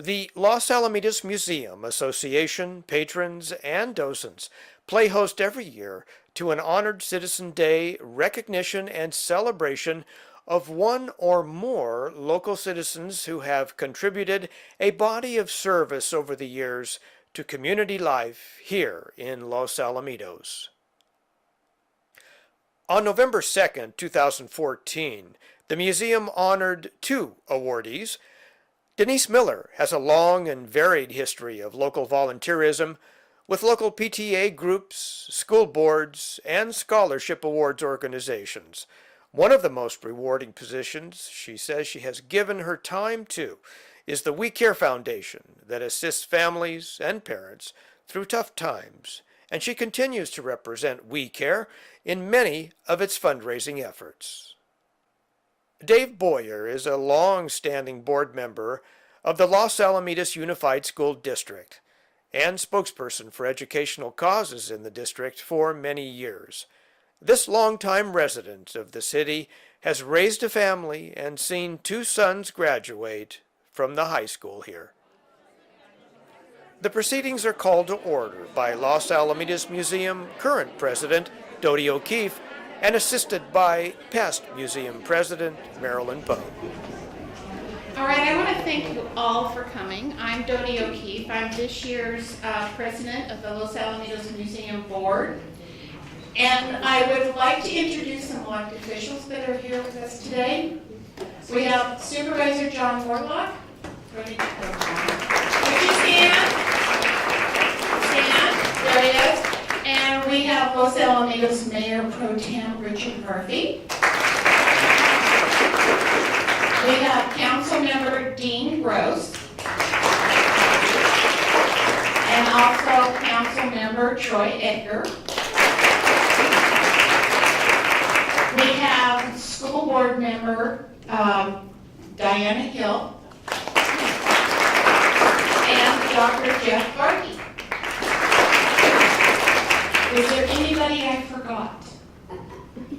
The Los Alamitos Museum Association, patrons, and docents play host every year to an Honored Citizen Day recognition and celebration of one or more local citizens who have contributed a body of service over the years to community life here in Los Alamitos. On November 2nd, 2014, the museum honored two awardees. Denise Miller has a long and varied history of local volunteerism with local PTA groups, school boards, and scholarship awards organizations. One of the most rewarding positions she says she has given her time to is the We Care Foundation that assists families and parents through tough times, and she continues to represent We Care in many of its fundraising efforts. Dave Boyer is a long-standing board member of the Los Alamitos Unified School District and spokesperson for educational causes in the district for many years. This longtime resident of the city has raised a family and seen two sons graduate from the high school here. The proceedings are called to order by Los Alamitos Museum current president Dodie O'Keefe and assisted by past museum president Marilyn Poe. All right, I want to thank you all for coming. I'm Dodie O'Keefe. I'm this year's president of the Los Alamitos Museum Board. And I would like to introduce some elected officials that are here with us today. We have Supervisor John Warlock. Ready to go, John? Would you stand? Stand. There he is. And we have Los Alamitos Mayor Pro Tem Richard Murphy. We have Council Member Dean Gross. And also Council Member Troy Edgar. We have School Board Member Diana Hill. And Dr. Jeff Garkey. Is there anybody I forgot?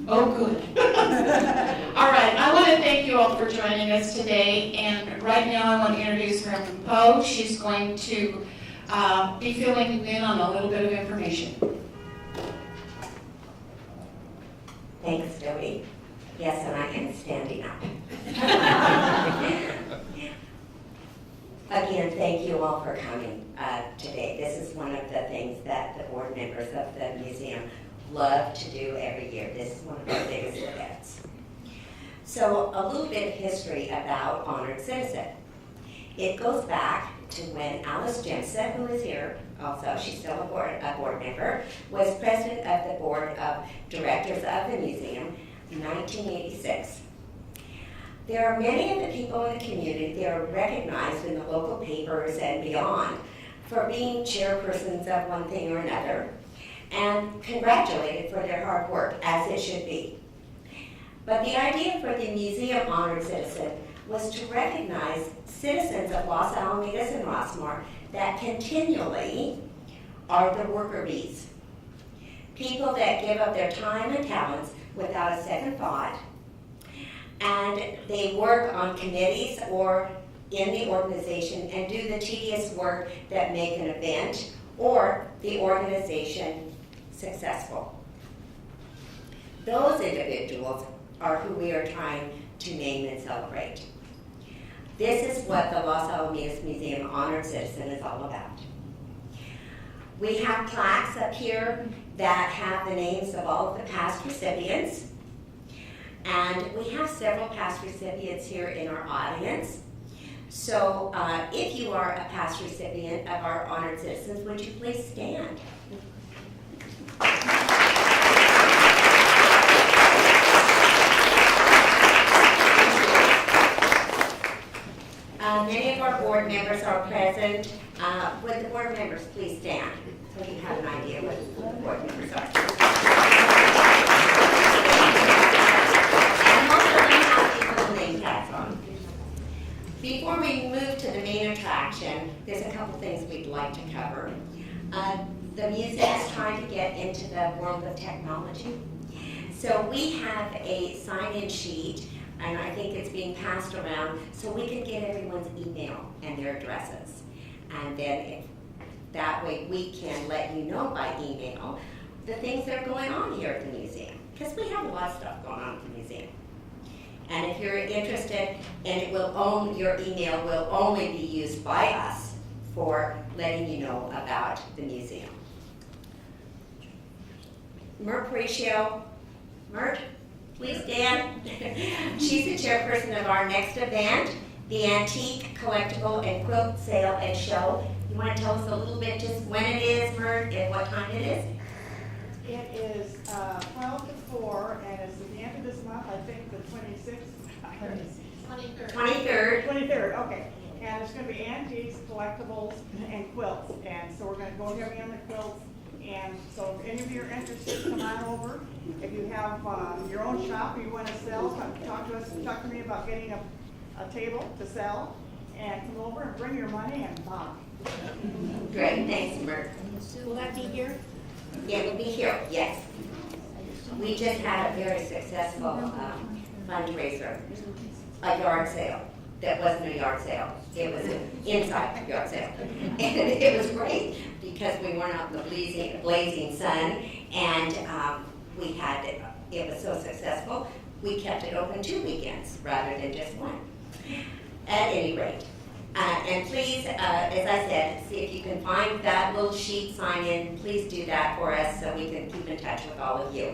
Oh, good. All right, I want to thank you all for joining us today. And right now I want to introduce Marilyn Poe. She's going to be filling you in on a little bit of information. Thanks, Dodie. Yes, and I am standing up. Again, thank you all for coming today. This is one of the things that the board members of the museum love to do every year. This is one of our biggest events. So a little bit of history about Honored Citizen. It goes back to when Alice Jensen, who is here also, she's still a board member, was president of the board of directors of the museum in 1986. There are many of the people in the community that are recognized in the local papers and beyond for being chairpersons of one thing or another and congratulated for their hard work, as it should be. But the idea for the Museum Honored Citizen was to recognize citizens of Los Alamitos and Rossmore that continually are the worker bees. People that give up their time and talents without a second thought, and they work on committees or in the organization and do the tedious work that make an event or the organization successful. Those individuals are who we are trying to name and celebrate. This is what the Los Alamitos Museum Honored Citizen is all about. We have plaques up here that have the names of all of the past recipients. And we have several past recipients here in our audience. So if you are a past recipient of our Honored Citizens, would you please stand? Many of our board members are present. Would the board members please stand so you have an idea what the board members are? And most of them have these little name tags on. Before we move to the main attraction, there's a couple things we'd like to cover. The museum is trying to get into the world of technology. So we have a sign-in sheet and I think it's being passed around so we can get everyone's email and their addresses. And then if that way we can let you know by email the things that are going on here at the museum, because we have a lot of stuff going on at the museum. And if you're interested, and your email will only be used by us for letting you know about the museum. Mert Parisio, Mert, please stand. She's the chairperson of our next event, the Antique, Collectible, and Quilt Sale and Show. You want to tell us a little bit just when it is, Mert, and what time it is? It is 12 to 4, and it's at the end of this month, I think the 26th. 23rd. 23rd, okay. And it's going to be antiques, collectibles, and quilts. And so we're going to go heavy on the quilts. And so if any of you are interested, come on over. If you have your own shop you want to sell, talk to me about getting a table to sell. And come over and bring your money and buy. Great, thanks, Mert. Will that be here? Yeah, we'll be here, yes. We just had a very successful fundraiser, a yard sale. That wasn't a yard sale. It was an inside yard sale. And it was great because we weren't out in the blazing sun, and it was so successful, we kept it open 2 weekends rather than just one. At any rate. And please, as I said, see if you can find that little sheet, sign in. Please do that for us so we can keep in touch with all of you.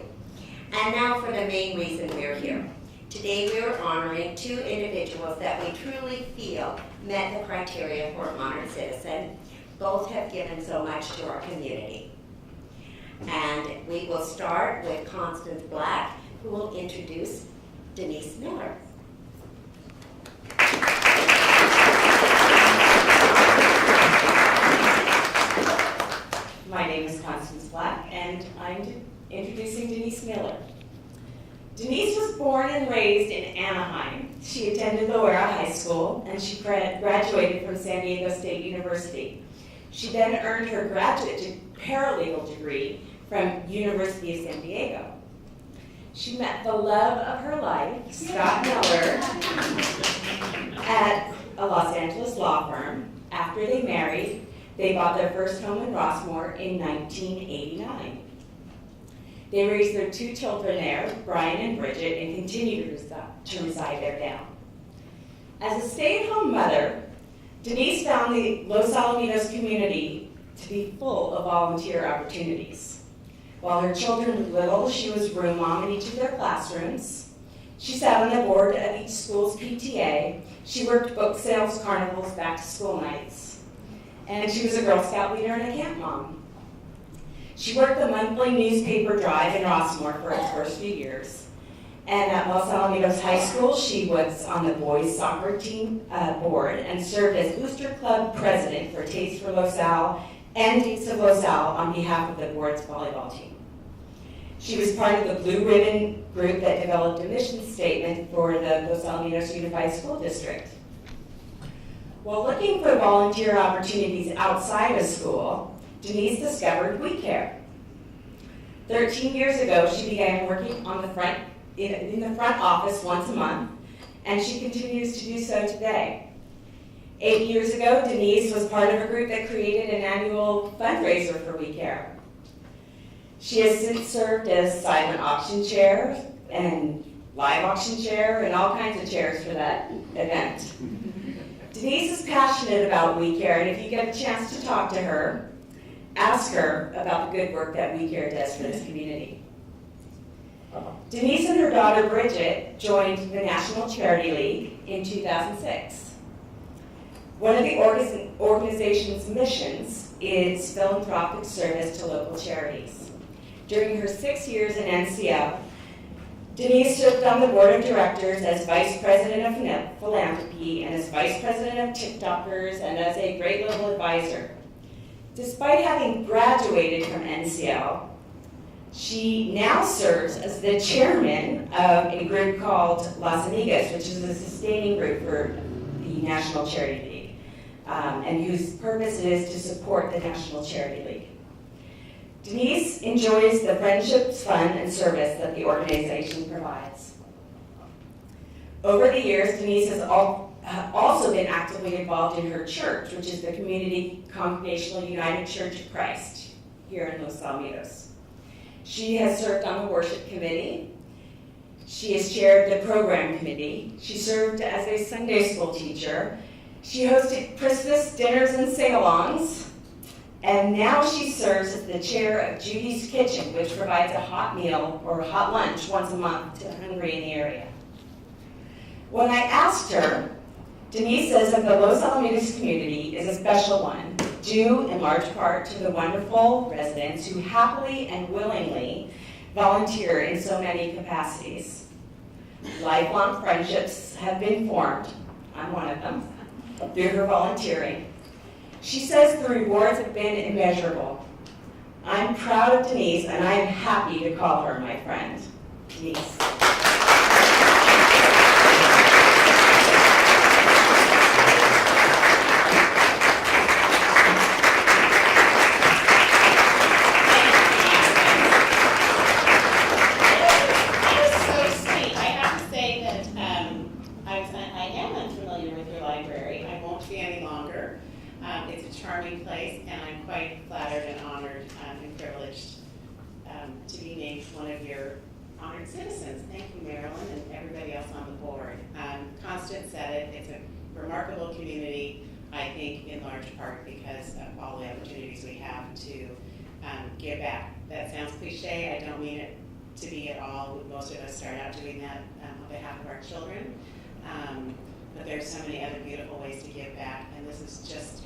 And now for the main reason we're here. Today we are honoring 2 individuals that we truly feel met the criteria for honored citizen. Both have given so much to our community. And we will start with Constance Black, who will introduce Denise Miller. My name is Constance Black, and I'm introducing Denise Miller. Denise was born and raised in Anaheim. She attended Loera High School, and she graduated from San Diego State University. She then earned her graduate paralegal degree from University of San Diego. She met the love of her life, Scott Miller, at a Los Angeles law firm. After they married, they bought their first home in Rossmore in 1989. They raised their 2 children there, Brian and Bridget, and continue to reside there now. As a stay-at-home mother, Denise found the Los Alamitos community to be full of volunteer opportunities. While her children were little, she was room mom in each of their classrooms. She sat on the board of each school's PTA. She worked book sales, carnivals, back-to-school nights. And she was a Girl Scout leader and a camp mom. She worked the monthly newspaper drive in Rossmore for its first few years. And at Los Alamitos High School, she was on the boys soccer team board and served as Booster Club president for Taste for Los Al and Dukes of Los Al on behalf of the board's volleyball team. She was part of the Blue Ribbon group that developed a mission statement for the Los Alamitos Unified School District. While looking for volunteer opportunities outside of school, Denise discovered We Care. 13 years ago, she began working in the front office once a month, and she continues to do so today. 8 years ago, Denise was part of a group that created an annual fundraiser for We Care. She has since served as silent auction chair and live auction chair and all kinds of chairs for that event. Denise is passionate about We Care, and if you get a chance to talk to her, ask her about the good work that We Care does for this community. Denise and her daughter Bridget joined the National Charity League in 2006. One of the organization's missions is philanthropic service to local charities. During her 6 years in NCL, Denise served on the board of directors as vice president of philanthropy and as vice president of TikTokers and as a grade level advisor. Despite having graduated from NCL, she now serves as the chairman of a group called Las Amigas, which is a sustaining group for the National Charity League, and whose purpose it is to support the National Charity League. Denise enjoys the friendships, fun, and service that the organization provides. Over the years, Denise has also been actively involved in her church, which is the Community Congregational United Church of Christ here in Los Alamitos. She has served on the worship committee. She has chaired the program committee. She served as a Sunday school teacher. She hosted Christmas dinners and sing-alongs. And now she serves as the chair of Judy's Kitchen, which provides a hot meal or a hot lunch once a month to the hungry in the area. When I asked her, Denise says that the Los Alamitos community is a special one, due in large part to the wonderful residents who happily and willingly volunteer in so many capacities. Lifelong friendships have been formed, I'm one of them, through her volunteering. She says the rewards have been immeasurable. I'm proud of Denise, and I am happy to call her my friend. Denise. It's a charming place, and I'm quite flattered and honored and privileged to be named one of your honored citizens. Thank you, Marilyn, and everybody else on the board. Constance said it, it's a remarkable community, I think, in large part because of all the opportunities we have to give back. That sounds cliche, I don't mean it to be at all. Most of us start out doing that on behalf of our children. But there's so many other beautiful ways to give back, and this is just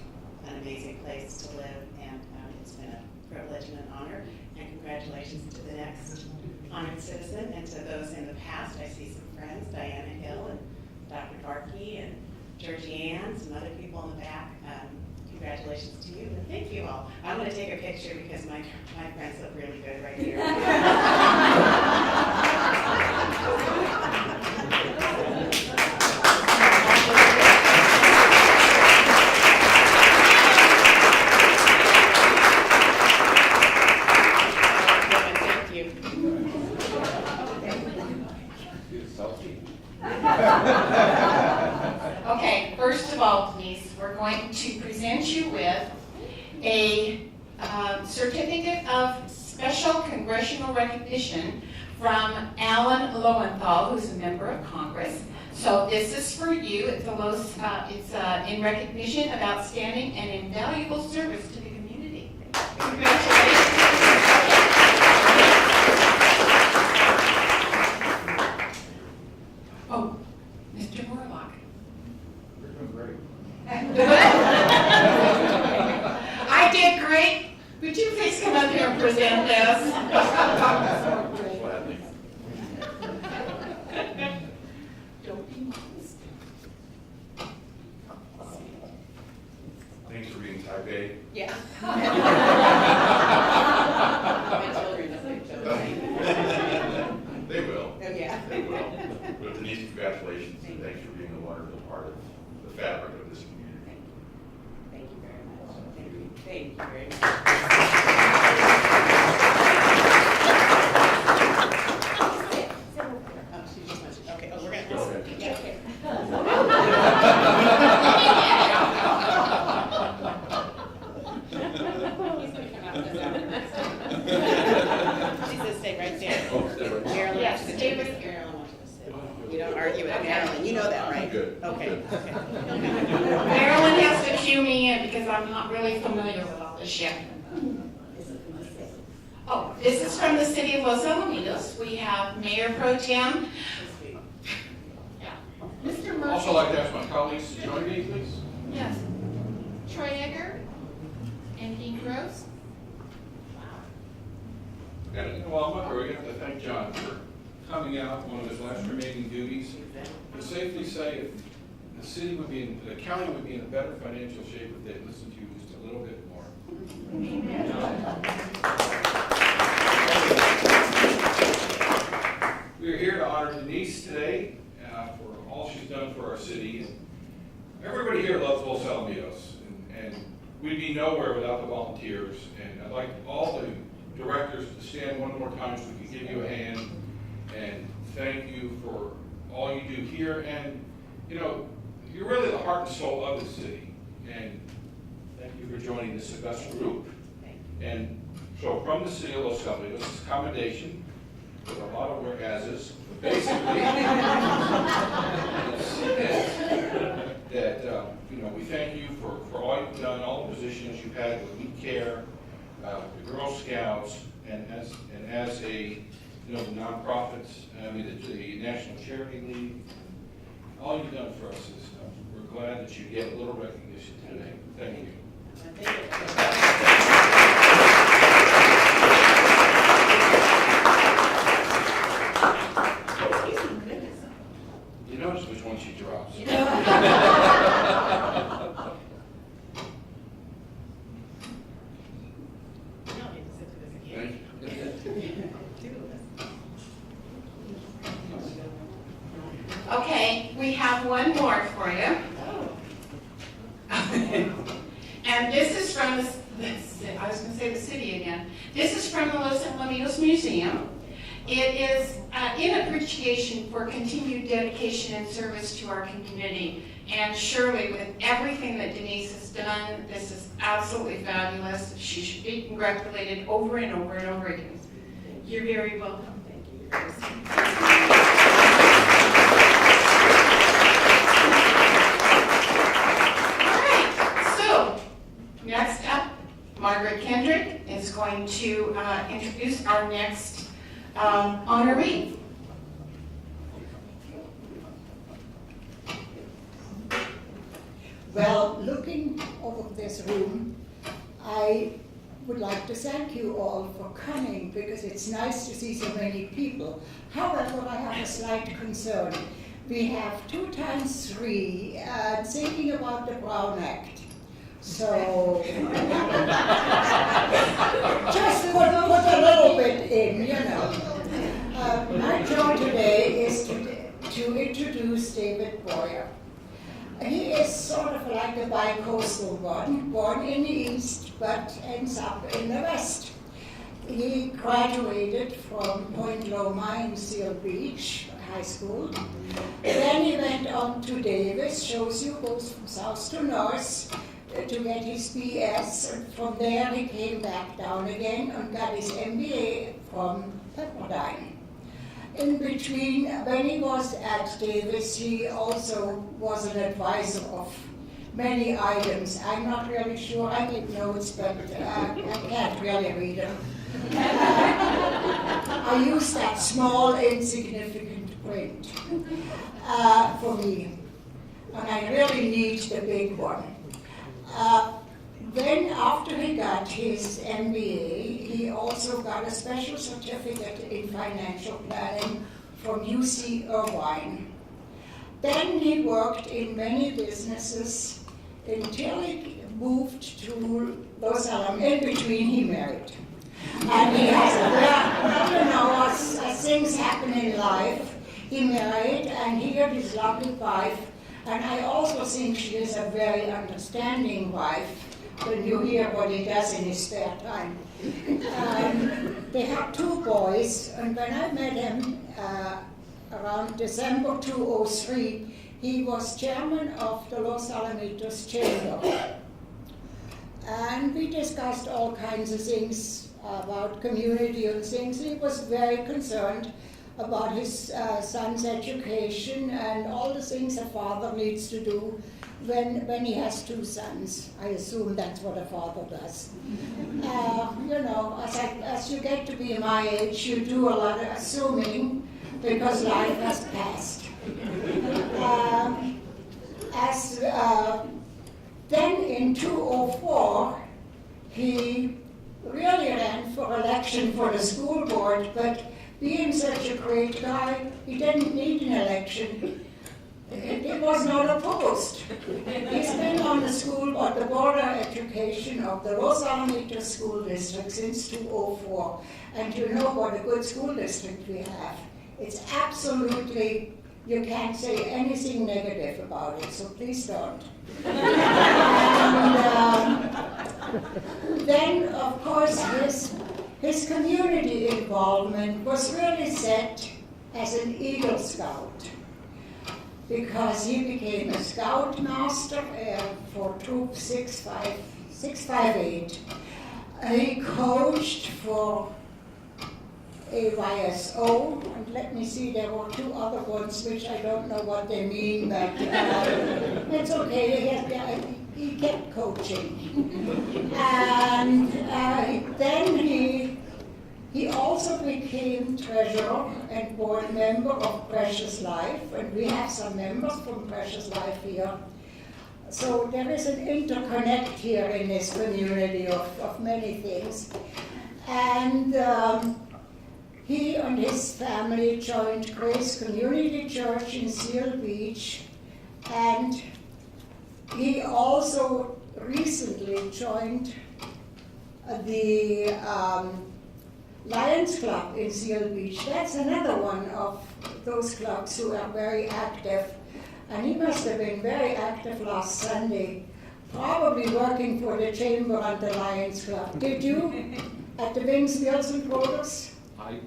an amazing place to live, and it's been a privilege and an honor, and congratulations to the next honored citizen, and to those in the past. I see some friends, Diana Hill and Dr. Barkey and Georgie Ann, some other people in the back. Congratulations to you, and thank you all. I'm going to take a picture because my friends look really good right here. Okay, first of all, Denise, we're going to present you with a certificate of special congressional recognition from Alan Lowenthal, who's a member of Congress. So this is for you. It's in recognition of outstanding and invaluable service to the community. Congratulations. Oh, Mr. Morlock. You're doing great. I did great. Would you please come up here and present this? Gladly. Don't be modest. Thanks for being Type A. Yeah. They will. Oh, yeah. They will. But Denise, congratulations, and thanks for being a wonderful part of the fabric of this community. Thank you very much. Thank you very much. Oh, she just wants to- okay, oh, we're gonna. Go ahead. Yeah, okay. He's gonna come out with us afterwards. She says stay right there. Oh, stay right there. Marilyn Yes, wants you to stay sit. right here. Marilyn wants you to sit. You don't argue with Marilyn, you know that, right? I'm good. I'm Okay, good. okay. Marilyn has to cue me in because I'm not really familiar with all this yet. Oh, this is from the city of Los Alamitos. We have Mayor Pro Tem. Yeah. Mr. Murphy. Also like to ask my colleagues to join me, please. Yes. Troy Egger and Dean Gross. And while I'm up here, we have to thank John for coming out, one of his last remaining duties. To safely say, the city would be, the county would be in a better financial shape if they listened to you just a little bit more. We are here to honor Denise today for all she's done for our city. Everybody here loves Los Alamitos, and we'd be nowhere without the volunteers. And I'd like all the directors to stand one more time so we can give you a hand and thank you for all you do here, and, you know, you're really the heart and soul of the city. And thank you for joining this august group. And so from the city of Los Alamitos, this is commendation with a lot of whereases, but basically, that, you know, we thank you for all you've done, all the positions you've had with We Care, the Girl Scouts, and as a, you know, the nonprofits, the National Charity League. All you've done for us is, we're glad that you get a little recognition today. Thank you. You notice which one she drops. Thank you. Okay, we have one more for you. And this is from I was going to say the city again. This is from the Los Alamitos Museum. It is in appreciation for continued dedication and service to our community. And surely with everything that Denise has done, this is absolutely fabulous. She should be congratulated over and over and over again. You're very welcome. Next up, Margaret Kendrick is going to introduce our next honoree. Well, looking over this room, I would like to thank you all for coming because it's nice to see so many people. However, I have a slight concern. We have 2 times 3 thinking about the Brown Act. So, just put a little bit in, you know. My job today is to introduce David Boyer. He is sort of like a bi-coastal one, born in the East, but ends up in the West. He graduated from Point Loma in Seal Beach High School. Then he went on to Davis, shows you goes from south to north, to get his BS, and from there he came back down again and got his MBA from Pepperdine. In between, when he was at Davis, he also was an advisor of many items. I'm not really sure, I make notes, but I can't really read them. I use that small, insignificant print for me, and I really need the big one. Then after he got his MBA, he also got a special certificate in financial planning from UC Irvine. Then he worked in many businesses until he moved to Los Alamitos. In between, he married. And he has you know, as things happen in life, he married and he had his lovely wife. And I also think she is a very understanding wife when you hear what he does in his spare time. They have 2 boys, and when I met him around December 2003, he was chairman of the Los Alamitos Chamber. And we discussed all kinds of things about community and things. He was very concerned about his son's education and all the things a father needs to do when he has 2 sons. I assume that's what a father does. You know, as you get to be my age, you do a lot of assuming because life has passed. Then in 2004, he really ran for election for the school board, but being such a great guy, he didn't need an election. It was not opposed. He's been on the school board, the Board of Education of the Los Alamitos School District since 2004. And you know what a good school district we have. It's absolutely, you can't say anything negative about it, so please don't. Then, of course, his community involvement was really set as an Eagle Scout. because he became a scoutmaster for Troop 658. He coached for AYSO, and let me see, there were two other ones which I don't know what they mean, but it's okay, he kept coaching. And then he also became treasurer and board member of Precious Life, and we have some members from Precious Life here. So there is an interconnect here in this community of many things. And he and his family joined Grace Community Church in Seal Beach, and he also recently joined the Lions Club in Seal Beach. That's another one of those clubs who are very active, and he must have been very active last Sunday, probably working for the Chamber and the Lions Club. Did you? At the Wings, Wheels and Quotas?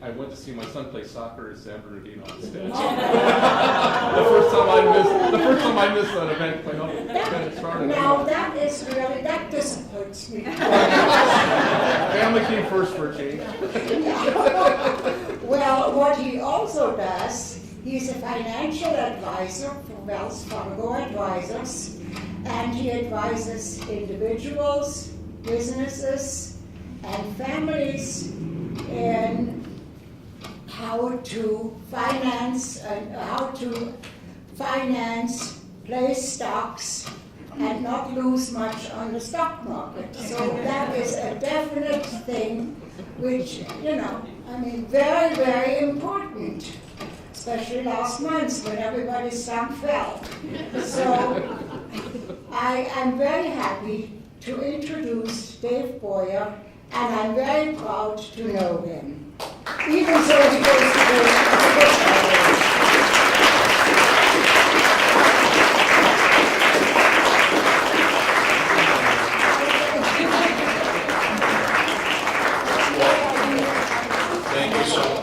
I went to see my son play soccer at San Bernardino instead. Oh. The first time I missed that event, it started. Now that disappoints me. Family came first for a change. Well, what he also does, he's a financial advisor for Wells Fargo Advisors, and he advises individuals, businesses, and families in how to finance play stocks and not lose much on the stock market. So that is a definite thing which, very, very important, especially last month when everybody's stock fell. So I am very happy to introduce Dave Boyer, and I'm very proud to know him. Even though he goes to the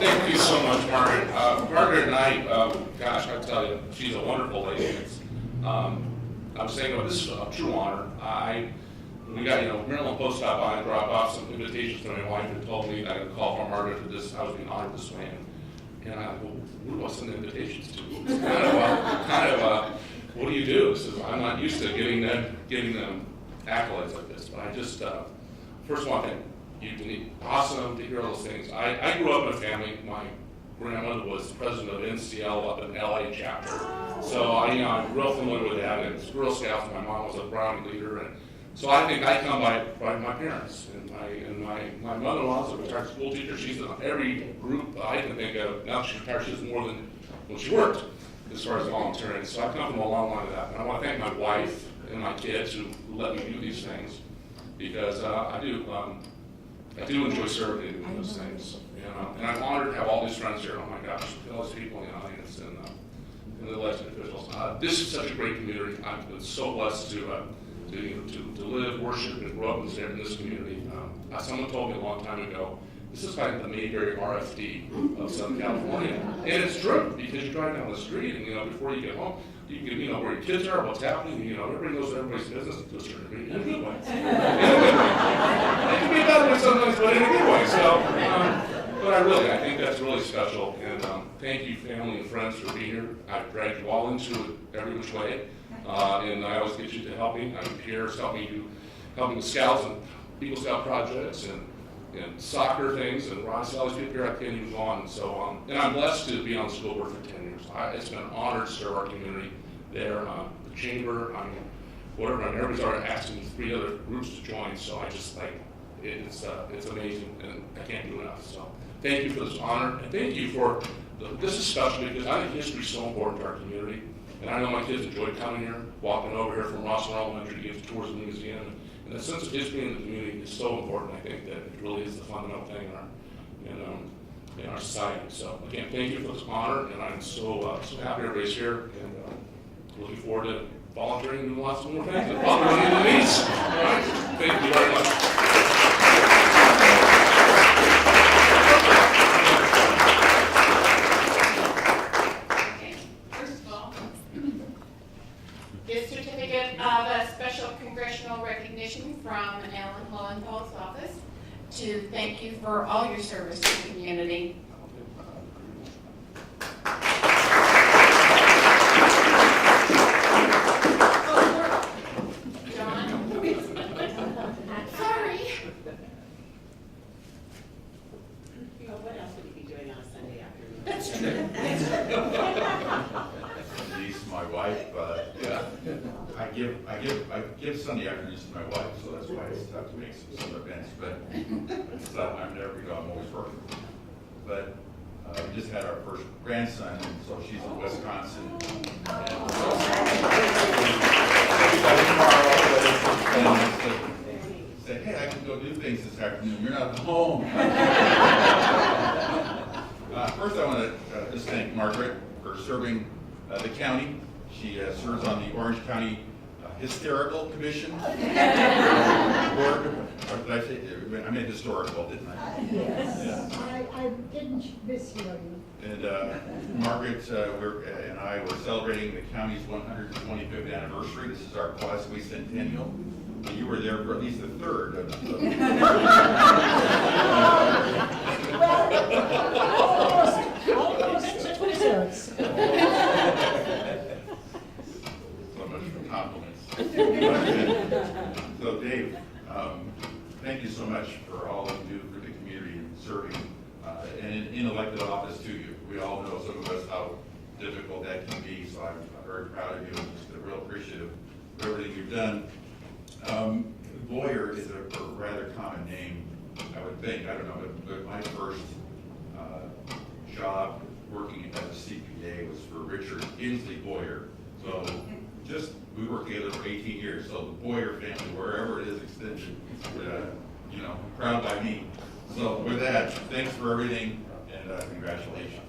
Thank you so much, Margaret. Margaret and I, gosh, I tell you, she's a wonderful lady. I was saying, this is a true honor. We got, Maryland Post stopped by and dropped off some invitations to my wife and told me that I could call for Margaret for this. I was being honored this way. And I go, who do I send invitations to? What do you do? So I'm not used to giving them accolades like this. But I just, first of all, I think you can awesome to hear all those things. I grew up in a family. My grandmother was president of NCL up in LA chapter. So I'm real familiar with that. And Girl Scouts, my mom was a Brownie leader. And so I think I come by my parents, and my mother-in-law is a retired school teacher. She's in every group I can think of. Now she's retired, she's more than when she worked as far as volunteering. So I come from a long line of that. And I want to thank my wife and my kids who let me do these things, because I do enjoy serving and doing those things. And I'm honored to have all these friends here. Oh my gosh, all these people in the audience and the elected officials. This is such a great community. I've been so blessed to live, worship, and grow up in this community. Someone told me a long time ago, this is like the Mayberry RFD of Southern California. And it's true, because you drive down the street and, before you get home, you can, where your kids are, what's happening, everybody knows everybody's business to a certain degree, in a good way. It can be a bad way sometimes, but in a good way. So, but I think that's really special. And thank you, family and friends, for being here. I've dragged you all into it every which way. And I always get you to help me. Pierre's helped me with Scouts and Eagle Scout projects and soccer things, and Ron Sally's people here, I can't even go on. So, and I'm blessed to be on the school board for 10 years. It's been an honor to serve our community there, the chamber, whatever. And everybody's already asking me 3 other groups to join, so I just it's amazing, and I can't do enough. So, thank you for this honor, and thank you for this is special because I think history is so important to our community. And I know my kids enjoyed coming here, walking over here from Rossmore Elementary to give tours of the museum. And the sense of history in the community is so important. I think that it really is the fundamental thing in our society. So again, thank you for this honor, and I'm so happy everybody's here, and looking forward to volunteering and doing lots more things. And probably running into these. All right, thank you very much. recognition from Alan Lowenthal's office to thank you for all your service to the community. John? Sorry. Oh, what else would you be doing on a Sunday afternoon? That's true. Denise, my wife, I give Sunday afternoons to my wife, so that's why it's tough to make some events, but I'm never, I'm always working. But we just had our first grandson, and so she's in Wisconsin. And said, hey, I can go do things this afternoon. You're not home. First, I want to just thank Margaret for serving the county. She serves on the Orange County Hysterical Commission board. Or did I say? I meant historical, didn't I? Yes, Yeah. I didn't mishear you. And Margaret and I were celebrating the county's 125th anniversary. This is our quasi-centennial. And you were there for at least a third of the Almost 2/3. So much for compliments. So Dave, thank you so much for all you do for the community and serving and in elected office to you. We all know, some of us, how difficult that can be, so I'm very proud of you and just real appreciative of everything you've done. Lawyer is a rather common name, I would think. I don't know, but my first job working as a CPA was for Richard Inslee Boyer. So we worked together for 18 years. So the Boyer family, wherever it is extended, proud by me. So with that, thanks for everything and congratulations.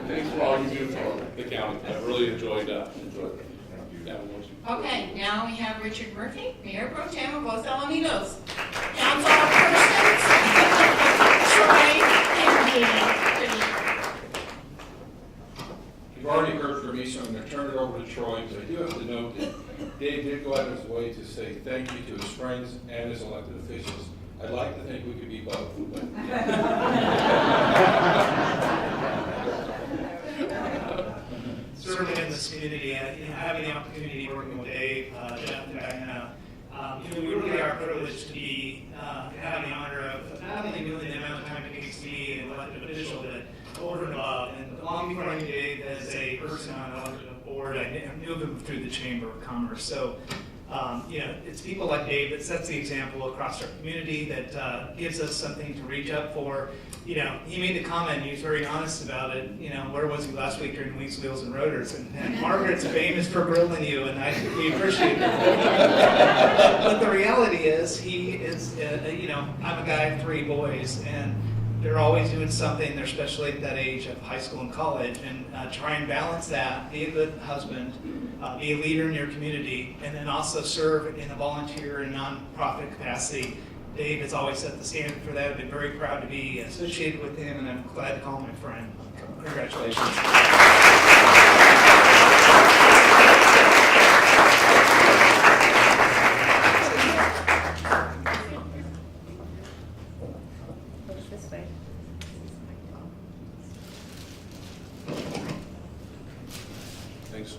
Thanks for all you do for the county. I really enjoyed that one. Okay, now we have Richard Murphy, Mayor Pro Tem of Los Alamitos. Councilpersons, Troy and Dee. You've already heard from me, so I'm going to turn it over to Troy, because I do have to note that Dave did go out of his way to say thank you to his friends and his elected officials. I'd like to think we could be both, but. Serving in this community and having the opportunity working with Dave, Jeff, and Diana, we really are privileged to be having the honor of not only doing the amount of time it takes to be an elected official, but over and above. And long before I knew Dave as a person on an elected board, I knew him through the Chamber of Commerce. So, it's people like Dave that sets the example across our community, that gives us something to reach up for. He made the comment, he was very honest about it, where was he last week during Wings, Wheels, and Rotors? And Margaret's famous for grilling you, and we appreciate it. But the reality is, he is, I'm a guy of 3 boys, and they're always doing something, they're especially at that age of high school and college, and try and balance that, be a good husband, be a leader in your community, and then also serve in a volunteer and nonprofit capacity. Dave has always set the standard for that. I've been very proud to be associated with him, and I'm glad to call him my friend. Congratulations. Thanks.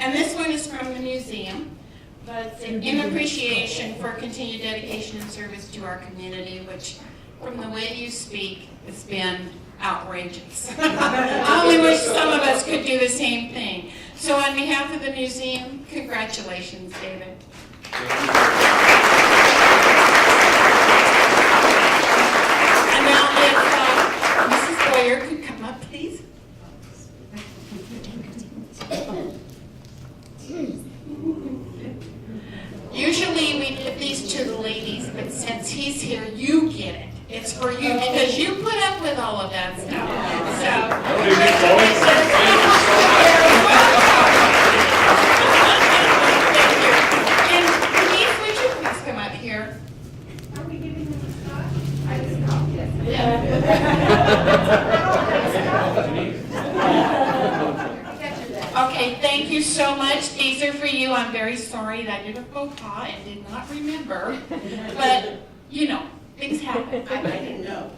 And this one is from the museum, but it's in appreciation for continued dedication and service to our community, which, from the way you speak, has been outrageous. I only wish some of us could do the same thing. So on behalf of the museum, congratulations, David. And now if Mrs. Boyer could come up, please. Usually we give these to the ladies, but since he's here, you get it. It's for you because you put of that stuff. So. And Denise, would you please come up here? Are we giving them a spot? Okay, thank you so much. These are for you. I'm very sorry that I did a faux pas and did not remember. But, you know, things happen. I didn't know.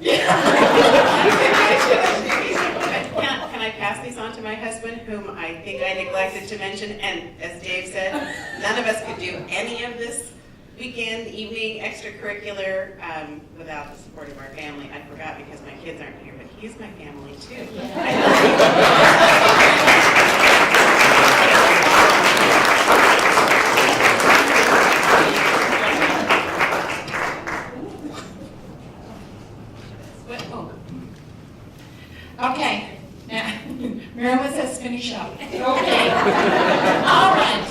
Can I pass these on to my husband, whom I think I neglected to mention? And as Dave said, none of us could do any of this weekend, evening, extracurricular without the support of our family. I forgot because my kids aren't here, but he's my family too. Okay, now, Marilyn says finish up. Okay, all right.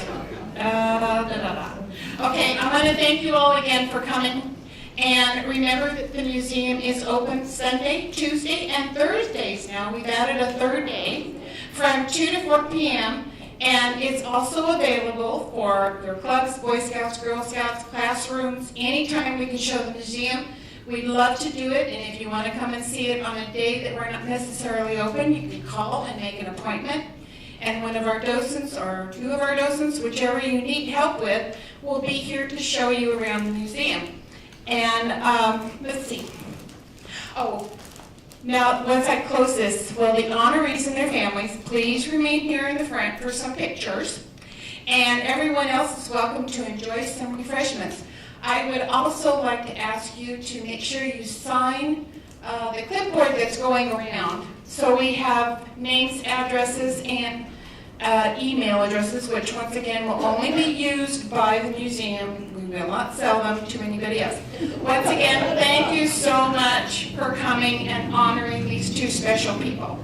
Okay, I want to thank you all again for coming. And remember that the museum is open Sunday, Tuesday, and Thursdays now. We've added a third day from 2 to 4 p.m. And it's also available for your clubs, Boy Scouts, Girl Scouts, classrooms. Anytime we can show the museum, we'd love to do it. And if you want to come and see it on a day that we're not necessarily open, you can call and make an appointment. And one of our docents, or two of our docents, whichever you need help with, will be here to show you around the museum. And let's see. Oh, now once I close this, will the honorees and their families please remain here in the front for some pictures? And everyone else is welcome to enjoy some refreshments. I would also like to ask you to make sure you sign the clipboard that's going around. So we have names, addresses, and email addresses, which once again will only be used by the museum. We will not sell them to anybody else. Once again, thank you so much for coming and honoring these two special people.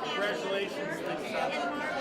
Congratulations.